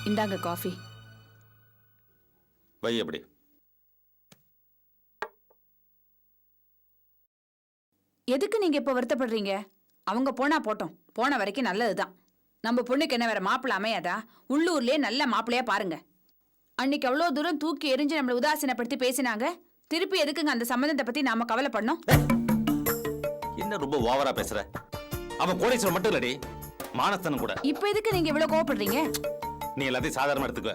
இந்தாங்க காஃபி. வை எப்படி? எதுக்கு நீங்க இப்ப வருத்தப்படுறீங்க? அவங்க போனா போட்டோம், போன வரைக்கும் நல்லதுதான். நம்ம பொண்ணுக்கு என்ன வேற மாப்பிள்ள அமையாதா? உள்ளூர்லயே நல்ல மாப்பிள்ளையா பாருங்க. அன்னைக்கு அவ்வளவு தூரம் தூக்கி எரிஞ்சு நம்மள உதாசீனப்படுத்தி பேசினாங்க. திருப்பி எதுக்குங்க அந்த சம்பந்தத்தை பத்தி நாம கவலை பண்ணோம்? என்ன ரொம்ப ஓவரா பேசுற? அவன் கோடீஸ்வரன் மட்டும் இல்லடி, மானஸ்தனும் கூட. இப்ப எதுக்கு நீங்க இவ்வளவு கோவப்படுறீங்க? நீ எல்லாத்தையும் சாதாரணமா எடுத்துக்க,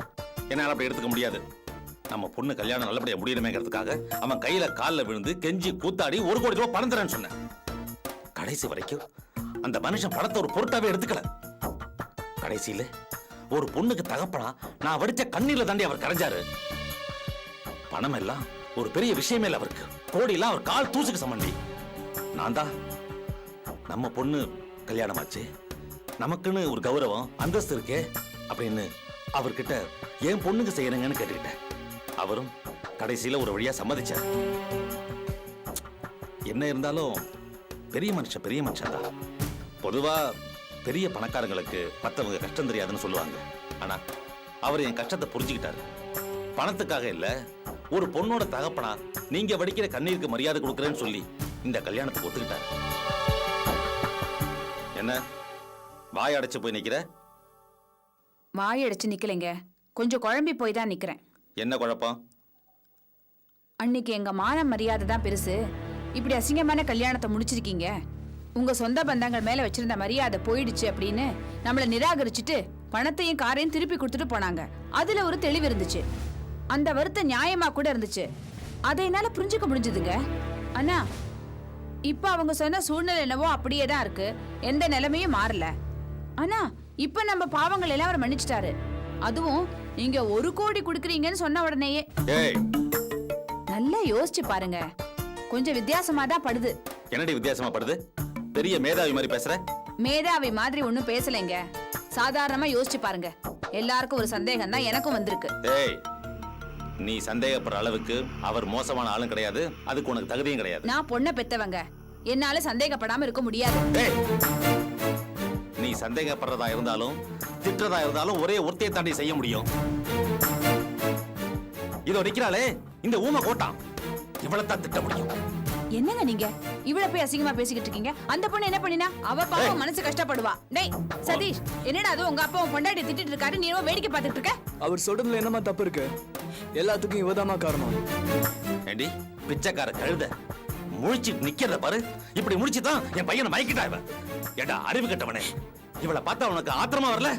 என்னால அப்படி எடுத்துக்க முடியாது. நம்ம பொண்ணு கல்யாணம் நல்லபடியா முடியணுமேங்கிறதுக்காக அவன் கையில காலில் விழுந்து கெஞ்சி கூத்தாடி 1 கோடி ரூபாய் பணம் தரேன்னு சொன்னேன். கடைசி வரைக்கும் அந்த மனுஷன் பணத்தை ஒரு பொருட்டாவே எடுத்துக்கல. கடைசியில ஒரு பொண்ணுக்கு தகப்பனா நான் வடிச்ச கண்ணீர்ல தாண்டி அவர் கரைஞ்சாரு. பணம் எல்லாம் ஒரு பெரிய விஷயமே இல்ல அவருக்கு. கோடியெல்லாம் அவர் கால் தூசுக்கு சம்பந்தி. நான் தான் நம்ம பொண்ணு கல்யாணம் ஆச்சு, நமக்குன்னு ஒரு கௌரவம் அந்தஸ்து இருக்கே அப்படின்னு அவர்கிட்ட என் பொண்ணுக்கு செய்யணுங்கன்னு கேட்டுக்கிட்டேன். அவரும் கடைசியில ஒரு வழியா சம்மதிச்சார். என்ன இருந்தாலும் பெரிய மனுஷன் தான். பொதுவா பெரிய பணக்காரங்களுக்கு மற்றவங்க கஷ்டம் தெரியாதுன்னு சொல்லுவாங்க. ஆனா அவர் என் கஷ்டத்தை புரிஞ்சுக்கிட்டாரு. பணத்துக்காக இல்ல, ஒரு பொண்ணோட தகப்பனா நீங்க வடிக்கிற கண்ணீருக்கு மரியாதை கொடுக்கறேன்னு சொல்லி இந்த கல்யாணத்துக்கு ஒத்துக்கிட்டாரு. என்ன வாய் அடைச்சு போய் நிக்கிற? வாய் அடைச்சு நிக்கலைங்க, கொஞ்சம் குழம்பி போய் தான் நிக்கிறேன். என்ன குழப்பம்? அன்னைக்கு எங்க மான மரியாதை தான் பெருசு, இப்படி அசிங்கமான கல்யாணத்தை முடிச்சிருக்கீங்க. உங்க சொந்த பந்தங்கள் மேல வச்சிருந்த மரியாதை போயிடுச்சு அப்படின்னு நம்மள நிராகரிச்சுட்டு பணத்தையும் காரையும் திருப்பி கொடுத்துட்டு போனாங்க. அதுல ஒரு தெளிவு இருந்துச்சு, அந்த வருத்தம் நியாயமா கூட இருந்துச்சு. அதை என்னால புரிஞ்சுக்க முடிஞ்சதுங்க. ஆனா இப்ப அவங்க சொன்ன சூழ்நிலை என்னவோ அப்படியே தான் இருக்கு, எந்த நிலைமையும் மாறல. ஆனா இப்ப நம்ம பாவங்கள் எல்லாம் அவர் மன்னிச்சிட்டாரு. அதுவும் நீங்க 1 கோடி கொடுக்குறீங்கன்னு சொன்ன உடனேயே. நல்லா யோசிச்சு பாருங்க, கொஞ்சம் வித்தியாசமா தான் படுது. என்னடி வித்தியாசமா படுது? பெரிய மேதாவி மாதிரி பேசுற? மேதாவி மாதிரி ஒண்ணும் பேசலைங்க, சாதாரணமா யோசிச்சு பாருங்க. எல்லாருக்கும் ஒரு சந்தேகம் தான் எனக்கும் வந்திருக்கு. ஏய், நீ சந்தேகப்படுற அளவுக்கு அவர் மோசமான ஆளும் கிடையாது, அதுக்கு உனக்கு தகுதியும் கிடையாது. நான் பொண்ணை பெத்தவங்க, என்னால சந்தேகப்படாம இருக்க முடியாது. நீ சந்தேகப்படுறதா இருந்தாலும் திட்டுறதா இருந்தாலும் ஒரே ஒருத்தையை தாண்டி செய்ய முடியும். இதோ நிக்கிறாளே இந்த ஊமை கோட்டான், இவ்வளவுதான் திட்ட முடியும். என்னங்க நீங்க இவ்வளவு போய் அசிங்கமா பேசிக்கிட்டு இருக்கீங்க? அந்த பொண்ணு என்ன பண்ணினா? அவ பாவம் மனசு கஷ்டப்படுவா. டேய் சதீஷ், என்னடா அது உங்க அப்பா உன் பொண்டாட்டி திட்டிட்டு இருக்காரு, நீ வேடிக்கை பார்த்துட்டு இருக்க? அவர் சொல்றதுல என்னமா தப்பு இருக்கு? எல்லாத்துக்கும் இவதாமா காரணம். ஏண்டி பிச்சைக்கார கழுத, முழிச்சு நிக்கிறத பாரு. இப்படி முழிச்சுதான் என் பையனை மயக்கிட்டா இவ. ஏடா அறிவு கட்டவனே, இவளை பார்த்தா உனக்கு ஆத்திரமா வரல?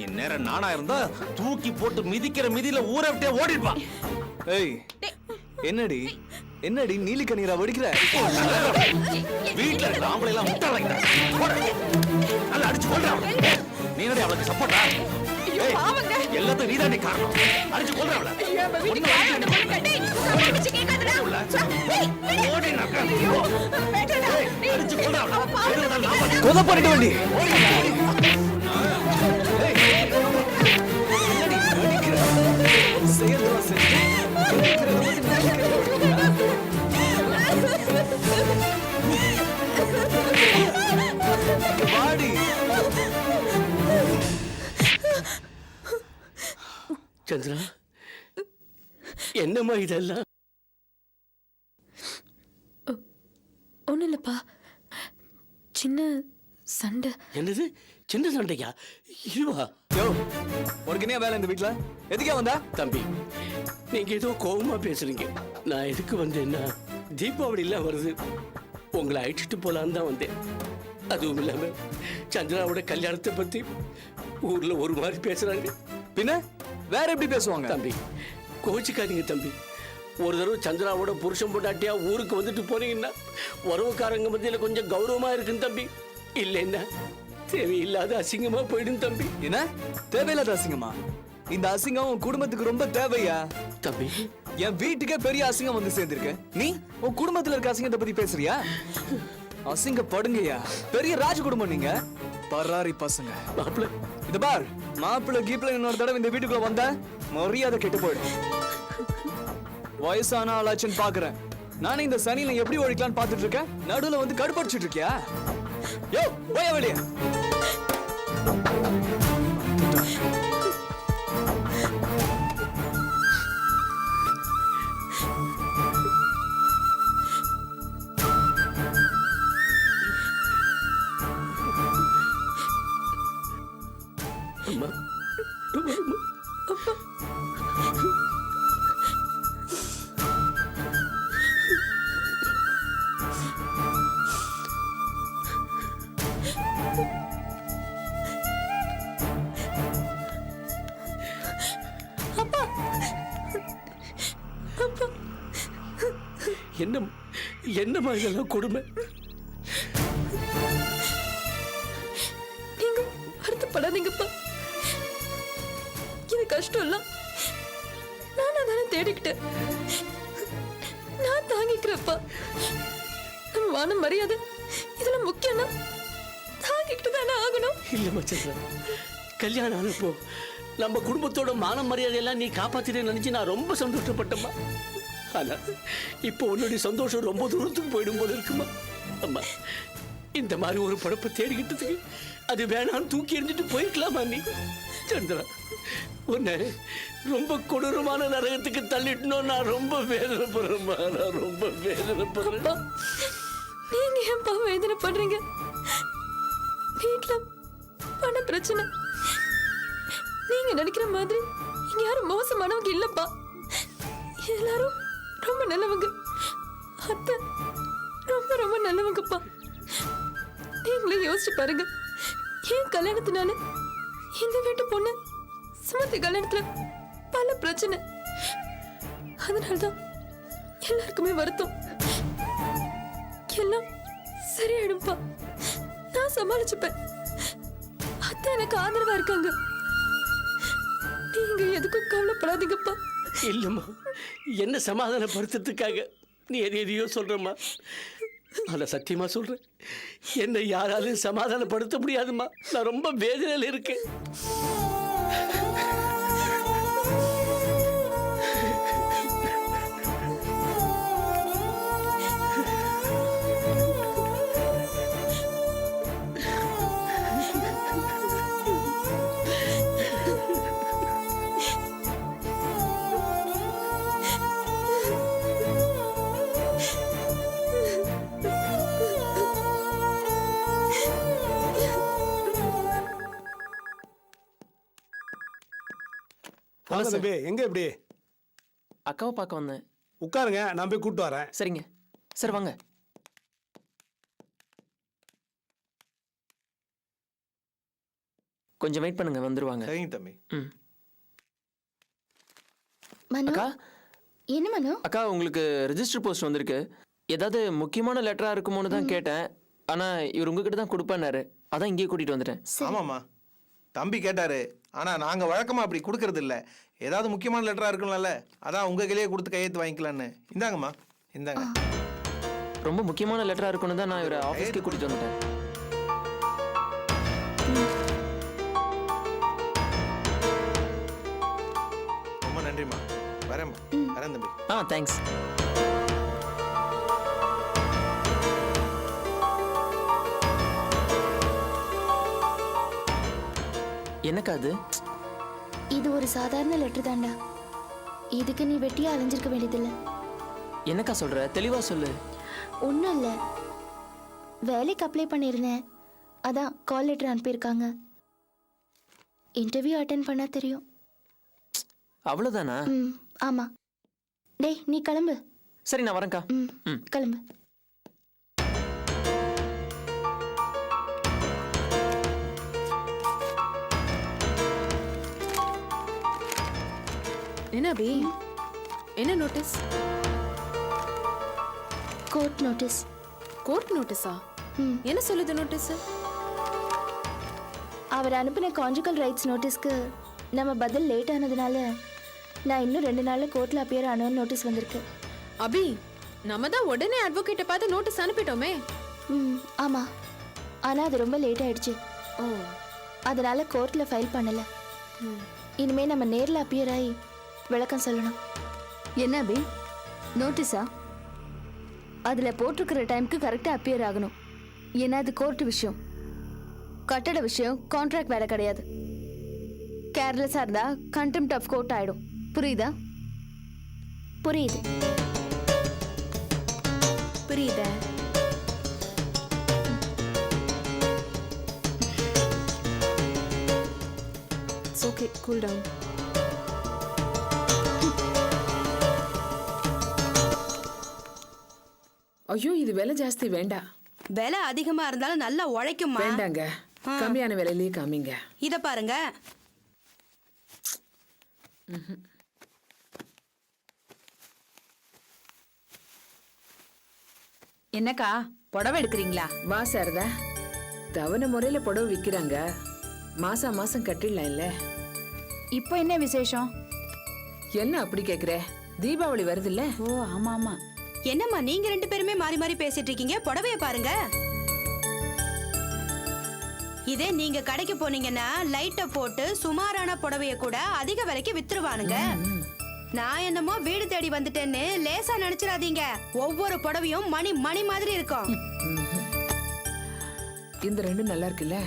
இந்நேரம் நானா இருந்தா தூக்கி போட்டு மிதிக்கிற மிதியில ஊரை விட்டே ஓடிடுவான். ஏய், என்னடி என்னடி நீலி கண்ணீரா வடிக்கிற? வீட்டுல இருக்கிற ஆம்பளை எல்லாம் முட்டாளைங்க. நல்லா அடிச்சு கொள்றான். நீ என்னடி அவளுக்கு சப்போர்ட்டா? எல்லாத்துக்கும் நீதானே காரணம். அடிச்சு கொள்ற அவளை. கொலை பண்ணிட்டு வண்டி. சந்திரா, என்னம்மா இதெல்லாம்? ஒன்றும் இல்லைப்பா, சின்ன சண்டை. என்னது சின்ன சண்டையா? இதுவா? யோ, உனக்கு என்ன வேலை இந்த வீட்டுல? எதுக்கே வந்தா? தம்பி, நீங்க ஏதோ கோபமா பேசுறீங்க. நான் எதுக்கு வந்தேன்னா, தீபாவளி எல்லாம் வருது, உங்களை அழைச்சிட்டு போலான்னு தான் வந்தேன். அதுவும் இல்லாம சந்திராவோட கல்யாணத்தை பத்தி ஊர்ல ஒரு மாதிரி பேசுறாங்க. பின்ன வேற எப்படி பேசுவாங்க? தம்பி கோச்சிக்காதீங்க தம்பி. ஒரு தடவை சந்திராவோட புருஷன் பொண்டாட்டியா ஊருக்கு வந்துட்டு போனீங்கன்னா உறவுக்காரங்க மத்தியில கொஞ்சம் கௌரவமா இருக்குன்னு தம்பி. இல்லைன்னா தேவையில்லாத அசிங்கமா போயிடும் தம்பி. என்ன தேவையில்லாத அசிங்கமா? இந்த அசிங்கம் உன் குடும்பத்துக்கு ரொம்ப தேவையா தம்பி? என் வீட்டுக்கே பெரிய அசிங்கம் வந்து சேர்ந்திருக்கு, நீ உன் குடும்பத்துல இருக்க அசிங்கத்தை பத்தி பேசுறியா? அசிங்கப்படுங்கய்யா, பெரிய ராஜ குடும்பம் நீங்க, பராரி பசங்க. மாப்பிள்ள இது பார், மாப்பிள்ள கீப்பிள்ள இன்னொரு தடவை இந்த வீட்டுக்குள்ள வந்தா மரியாதை கெட்டு போயிடும். வயசான ஆளாச்சுன்னு பாக்குறேன், நானே இந்த சனியில எப்படி ஒழிக்கலான்னு பாத்துட்டு இருக்கேன், நடுவுல வந்து கடுப்படிச்சுட்டு இருக்கியா? யோ போய வெளியே. அம்மா ரொம்ப ரொம்ப என்ன என்னம்மா இதெல்லாம் கொடுமை? நீங்க வருத்தப்படாதீங்கப்பா. இது கஷ்டம் இல்ல, நானா தானே தேடிக்கிட்டேன். நான் தாங்கிக்கிறப்பா. நம்ம மான மரியாதை இதெல்லாம் முக்கியம்னா தாங்கிக்கிட்டு தானே ஆகணும். இல்லம்மா சந்திரா, கல்யாணம் ஆனப்போ நம்ம குடும்பத்தோட மான மரியாதையெல்லாம் நீ காப்பாத்தினு நினைச்சு நான் ரொம்ப சந்தோஷப்பட்டம்மா. ஆனா இப்போ உன்னுடைய சந்தோஷம் ரொம்ப தூரத்துக்கு போயிடும் போல இருக்குமா. அம்மா, இந்த மாதிரி ஒரு படப்பை தேடிக்கிட்டதுக்கு அது வேணான்னு தூக்கி எறிஞ்சிட்டு போயிருக்கலாமா நீ? சந்திரா, உன்னை ரொம்ப கொடூரமான நரகத்துக்கு தள்ளிட்டணும். நான் ரொம்ப வேதனைப்படுறேம்மா, நான் ரொம்ப வேதனைப்படுறேன். நீங்க ஏன்பா வேதனை பண்றீங்க? வீட்டுல பண பிரச்சனை. நீங்க நினைக்கிற மாதிரி இங்க யாரும் மோசமானவங்க இல்லப்பா. எல்லாரும் ரொம்ப நல்லவங்க. அத்தை ரொம்ப ரொம்ப நல்லவங்கப்பா. நீங்களே யோசிச்சு பாருங்க. ஏன் கல்யாணத்தினால இந்த வீட்டு பொண்ணு சுமதி கல்யாணத்துல பல பிரச்சனை. அதனால்தான் எல்லாருக்குமே வருத்தம். எல்லாம் சரியாயிடும்பா. நான் சமாளிச்சுப்பேன். அத்தை எனக்கு ஆதரவா இருக்காங்க. நீங்க எதுக்கும் கவலைப்படாதீங்கப்பா. இல்லம்மா, என்ன சமாதானப்படுத்துறதுக்காக நீ எதையோ சொல்றம்மா. ஆனா சத்தியமா சொல்றேன், என்னை யாராலும் சமாதானப்படுத்த முடியாதும்மா. நான் ரொம்ப வேதனையில இருக்கேன். வாங்க தம்பி, எங்க இப்படி அக்காவை பார்க்க வந்தேன். உட்காருங்க, நான் போய் கூட்டு வரேன். சரிங்க சார், வாங்க. கொஞ்சம் வெயிட் பண்ணுங்க, வந்துருவாங்க. சரிங்க தம்பி. ம். மனு, அக்கா, என்ன மனு? அக்கா உங்களுக்கு ரெஜிஸ்டர் போஸ்ட் வந்திருக்கு. ஏதாவது முக்கியமான லெட்டரா இருக்குமோன்னு தான் கேட்டேன். ஆனா இவர் உங்ககிட்ட தான் கொடுப்பேன்னாரு. அதான் இங்கேயே கூட்டிட்டு வந்துட்டேன். ஆமாம்மா, தம்பி கேட்டாரு. ஆனா நாங்க வழக்கமா அப்படி கொடுக்கறது இல்ல. ஏதாவது முக்கியமான லெட்டரா இருக்கணும்ல, அதான் உங்க கையிலேயே கொடுத்து கையெழுத்து வாங்கிக்கலான்னு. இந்தாங்கம்மா, இந்தாங்க. ரொம்ப முக்கியமான லெட்டரா இருக்குன்னு தான் நான் இவரை ஆஃபீஸ்க்கு கூட்டிட்டு வந்துட்டேன். ரொம்ப நன்றிம்மா. வரேம்மா, வரேன் தம்பி. தேங்க்ஸ். என்னக்கா அது? இது ஒரு சாதாரண லெட்டர் தான்டா. இதுக்கு நீ வெட்டியா அலைஞ்சிருக்க வேண்டியதில்லை. என்னக்கா சொல்ற? தெளிவா சொல்லு. ஒன்றும் இல்லை, வேலைக்கு அப்ளை பண்ணியிருந்தேன். அதான் கால் லெட்டர் அனுப்பியிருக்காங்க. இன்டர்வியூ அட்டென்ட் பண்ணா தெரியும். அவ்வளவுதானா? ம், ஆமாம். டேய், நீ கிளம்பு. சரி, நான் வரேன்க்கா. ம், கிளம்பு. என்ன அபி? என்ன நோட்டீஸ்? Court notice. கோர்ட் நோட்டீஸா? ம். என்ன சொல்லுது நோட்டீஸ்? அவர் அனுப்பின கான்ஜுகல் ரைட்ஸ் நோட்டீஸ்க்கு நம்ம பதில் லேட் ஆனதுனால நான் இன்னும் 2 நாளில் கோர்ட்டில் அப்பியர் ஆனோன்னு நோட்டீஸ் வந்திருக்கு. அபி, நம்ம தான் உடனே அட்வொகேட்டை பார்த்து நோட்டீஸ் அனுப்பிட்டோமே. ம், ஆமாம். ஆனால் அது ரொம்ப லேட் ஆயிடுச்சு. ஓ, அதனால கோர்ட்டில் ஃபைல் பண்ணலை. இனிமே நம்ம நேரில் அப்பியர் ஆகி விளக்கம் சொல்லணும். என்ன அபி, நோட்டீஸா? அதில் போட்டிருக்கிற டைமுக்கு கரெக்டாக அப்பியர் ஆகணும். ஏன்னா அது கோர்ட்டு விஷயம், கட்டட விஷயம், கான்ட்ராக்ட் வேலை கிடையாது. கேர்லெஸ்ஸாக இருந்தால் கண்டெம்ட் ஆஃப் கோர்ட் ஆகிடும். புரியுதா? புரியுது. புரியுதா? It's okay, cool down. ஐயோ இது விலை ஜாஸ்தி வேண்டாம். விலை அதிகமா இருந்தாலும் நல்லா உழைக்குமா? வேண்டாங்க, கம்மியான விலையிலேயே காமிங்க. இத பாருங்க. என்னக்கா புடவை எடுக்கிறீங்களா? வா சாரதா, தவணை முறையில புடவை விற்கிறாங்க, மாசம் மாசம் கட்டிடலாம் இல்ல. இப்போ என்ன விசேஷம்? என்ன அப்படி கேக்குற? தீபாவளி வருது இல்ல? ஓ ஆமா ஆமா. என்னம்மா நீங்க ரெண்டு பேருமே மாறி மாறி பேசிட்டு இருக்கீங்க? புடவைய பாருங்க. இதே நீங்க கடைக்கு போனீங்கன்னா லைட்ட போட்டு சுமாரான புடவைய கூட அதிக விலைக்கு வித்துருவானுங்க. நான் என்னமோ வீடு தேடி வந்துட்டேன்னு லேசா நினைச்சிடாதீங்க. ஒவ்வொரு புடவையும் மணி மணி மாதிரி இருக்கும். இந்த ரெண்டும் நல்லா இருக்குல்ல?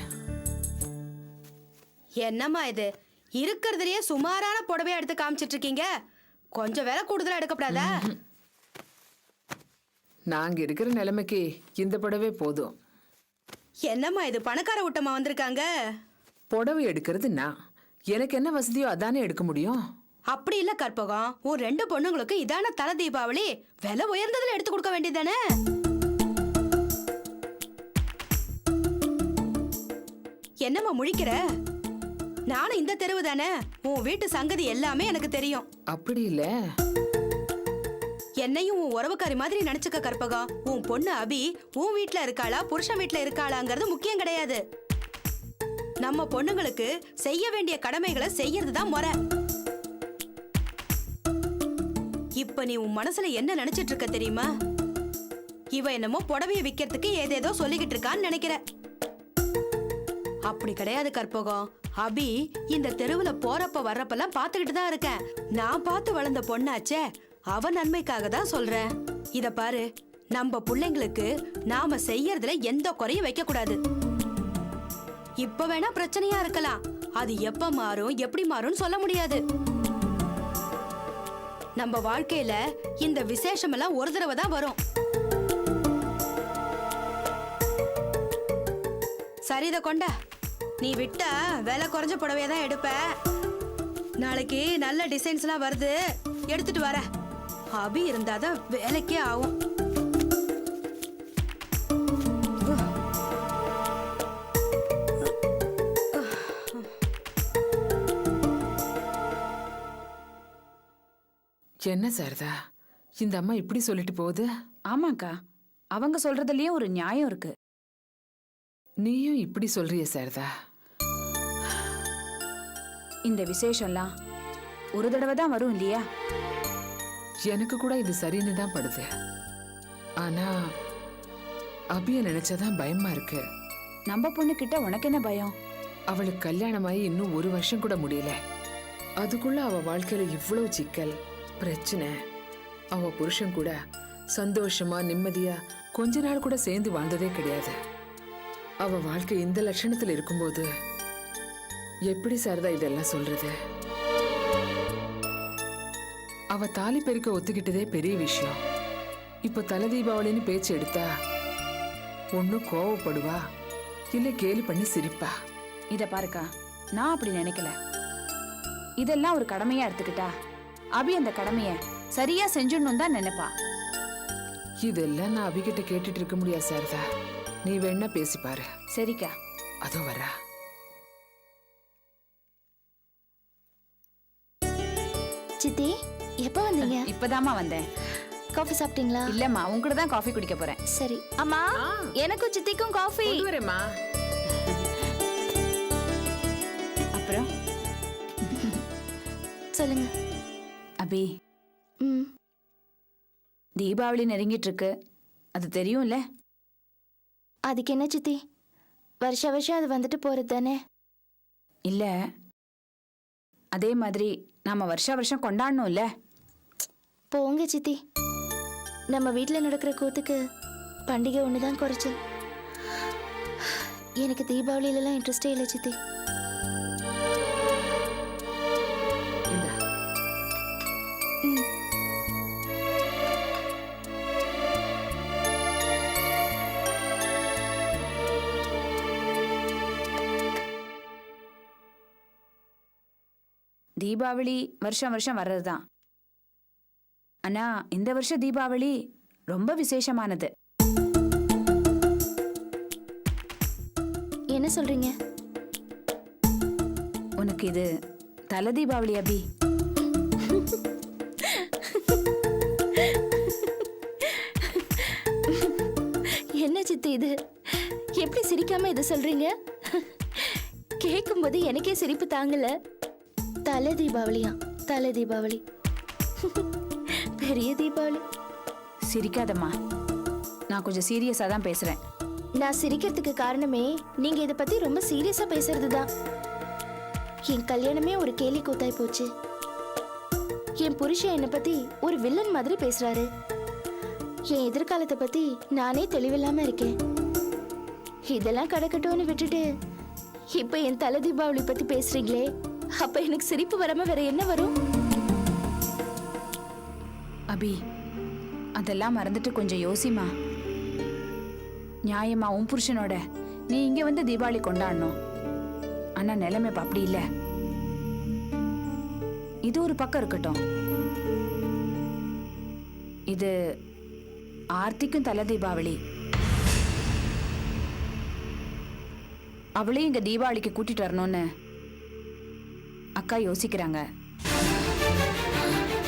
என்னம்மா இது இருக்கிறதுலயே சுமாரான புடவைய எடுத்து காமிச்சிட்டு இருக்கீங்க? கொஞ்சம் விலை கூடுதலா எடுக்கப்படாதா? நாங்க இருக்கிற நிலைமைக்கு இந்த புடவை போதும். என்னம்மா இது பணக்கார ஊட்டமா வந்திருக்காங்க? புடவை எடுக்கிறது நான், எனக்கு என்ன வசதியோ அதானே எடுக்க முடியும். அப்படி இல்ல கற்பகம், உன் ரெண்டு பொண்ணுங்களுக்கு இதான தலை தீபாவளி, விலை உயர்ந்ததுல எடுத்து கொடுக்க வேண்டியதானே? என்னம்மா முழிக்கிற? நானும் இந்த தெருவு தானே, உன் வீட்டு சங்கதி எல்லாமே எனக்கு தெரியும். அப்படி இல்ல, என்னையும் உன் உறவுக்காரி மாதிரி நினைச்சுக்க கற்பகம். உன் பொண்ணு அபி உன் வீட்ல இருக்காளா புருஷன் வீட்ல இருக்காளாங்கிறது முக்கியம் கிடையாது. நம்ம பொண்ணுங்களுக்கு செய்ய வேண்டிய கடமைகளை செய்யறதுதான் முறை. இப்ப நீ உன் மனசுல என்ன நினைச்சிட்டு இருக்க தெரியுமா? இவ என்னமோ புடவைய விக்கிறதுக்கு ஏதேதோ சொல்லிக்கிட்டு இருக்கான்னு நினைக்கிற. அப்படி கிடையாது கற்பகம். அபி இந்த தெருவுல போறப்ப வர்றப்பெல்லாம் பாத்துக்கிட்டு தான் இருக்கேன். நான் பார்த்து வளர்ந்த பொண்ணாச்சே, அவ நன்மைக்காக தான் சொல்றேன். இத பாரு, நம்ம பிள்ளைங்களுக்கு நாம செய்யறதுல எந்த குறையும் வைக்க கூடாது. இப்ப வேணா பிரச்சனையா இருக்கலாம், அது எப்ப மாறும் எப்படி மாறும்னு சொல்ல முடியாது. நம்ம வாழ்க்கையில இந்த விசேஷம் எல்லாம் ஒரு தடவை தான் வரும். சரித கொண்ட, நீ விட்டா விலை குறைஞ்ச புடவைய தான் எடுப்ப. நாளைக்கு நல்ல டிசைன்ஸ் எல்லாம் வருது, எடுத்துட்டு வர. அபி இருந்தாதான் வேலைக்கே ஆகும். என்ன சாரதா இந்த அம்மா இப்படி சொல்லிட்டு போகுது? ஆமாக்கா, அவங்க சொல்றதுலயும் ஒரு நியாயம் இருக்கு. நீயும் இப்படி சொல்றிய சாரதா? இந்த விசேஷம்லாம் ஒரு தடவை தான் வரும் இல்லையா? எனக்கு கூட இது சரின்னு தான் படுது. ஆனா அபிய நினைச்சாதான் பயமா இருக்கு. நம்ம பொண்ணு கிட்ட உனக்கு என்ன பயம்? அவளுக்கு கல்யாணமாயி இன்னும் ஒரு வருஷம் கூட முடியல. அதுக்குள்ள அவ வாழ்க்கையில இவ்வளவு சிக்கல் பிரச்சனை. அவ புருஷன் கூட சந்தோஷமா நிம்மதியா கொஞ்ச நாள் கூட சேர்ந்து வாழ்ந்ததே கிடையாது. அவ வாழ்க்கை இந்த லட்சணத்துல இருக்கும்போது எப்படி சாரதா இதெல்லாம் சொல்றது? அவ தாலி பெருக்க ஒத்துக்கிட்டதே பெரிய விஷயம். இப்ப தலை தீபாவளின்னு பேச்சு எடுத்தா ஒண்ணு கோவப்படுவா, இல்ல கேலி பண்ணி சிரிப்பா. இத பாருக்கா, நான் அப்படி நினைக்கல. இதெல்லாம் ஒரு கடமையா எடுத்துக்கிட்டா அபி அந்த கடமைய சரியா செஞ்சிடணும் தான் நினைப்பா. இதெல்லாம் நான் அபிகிட்ட கேட்டுட்டு இருக்க முடியாது சாரதா. நீ வேணா பேசி பாரு. சரிக்கா. அதோ வரா. சித்தி எப்போ வந்தீங்க? இப்பதாம்மா வந்தேன். காஃபி சாப்பிட்டீங்களா? இல்லம்மா, உங்ககிட்ட தான் காஃபி குடிக்க போறேன். சரி. அம்மா, எனக்கும் சித்திக்கும் காஃபி. வரேம்மா. அப்புறம் சொல்லுங்க. அபி, ம், தீபாவளி நெருங்கிட்டு இருக்கு, அது தெரியும்ல? அதுக்கு என்ன சித்தி, வருஷ வருஷம் அது வந்துட்டு போறது தானே. இல்ல, அதே மாதிரி நாம வருஷ வருஷம் கொண்டாடணும்ல. போங்க சித்தி, நம்ம வீட்டில் நடக்கிற கூத்துக்கு பண்டிகை ஒன்று தான் குறைச்சல். எனக்கு தீபாவளியிலலாம் இன்ட்ரெஸ்டே இல்லை சித்தி. ம். தீபாவளி வருஷம் வருஷம் வர்றதுதான். ஆனா இந்த வருஷம் தீபாவளி ரொம்ப விசேஷமானது. என்ன சொல்றீங்க? உனக்கு இது தலை தீபாவளி அபி. என்ன சித்தி இது? எப்படி சிரிக்காம இதை சொல்றீங்க? கேட்கும்போது எனக்கே சிரிப்பு தாங்கல. தலை தீபாவளியா? தலை தீபாவளி பெரிய தீபாவளி. சிரிக்காதம்மா, நான் கொஞ்சம் சீரியஸா தான் பேசுறேன். நான் சிரிக்கிறதுக்கு காரணமே நீங்க இதை பத்தி ரொம்ப சீரியஸா பேசுறதுதான். என் கல்யாணமே ஒரு கேலி கூத்தாய் போச்சு. என் புருஷன் என்னை பத்தி ஒரு வில்லன் மாதிரி பேசுறாரு. என் எதிர்காலத்தை பத்தி நானே தெளிவில்லாம இருக்கேன். இதெல்லாம் கடக்கட்டும்னு விட்டுட்டு இப்ப என் தலை தீபாவளி பத்தி பேசுறீங்களே, அப்ப எனக்கு சிரிப்பு வராம வேற என்ன வரும்? அபி, அதெல்லாம் மறந்துட்டு கொஞ்சம் யோசிமா. நியாயமா உன் புருஷனோட நீ இங்க வந்து தீபாவளி கொண்டாடணும். ஆனா நிலைமை இப்ப அப்படி இல்ல. இது ஒரு பக்கம் இருக்கட்டும், இது ஆர்த்திக்கும் தலை தீபாவளி. அவளையும் இங்க தீபாவளிக்கு கூட்டிட்டு வரணும்னு அக்கா யோசிக்கிறாங்க.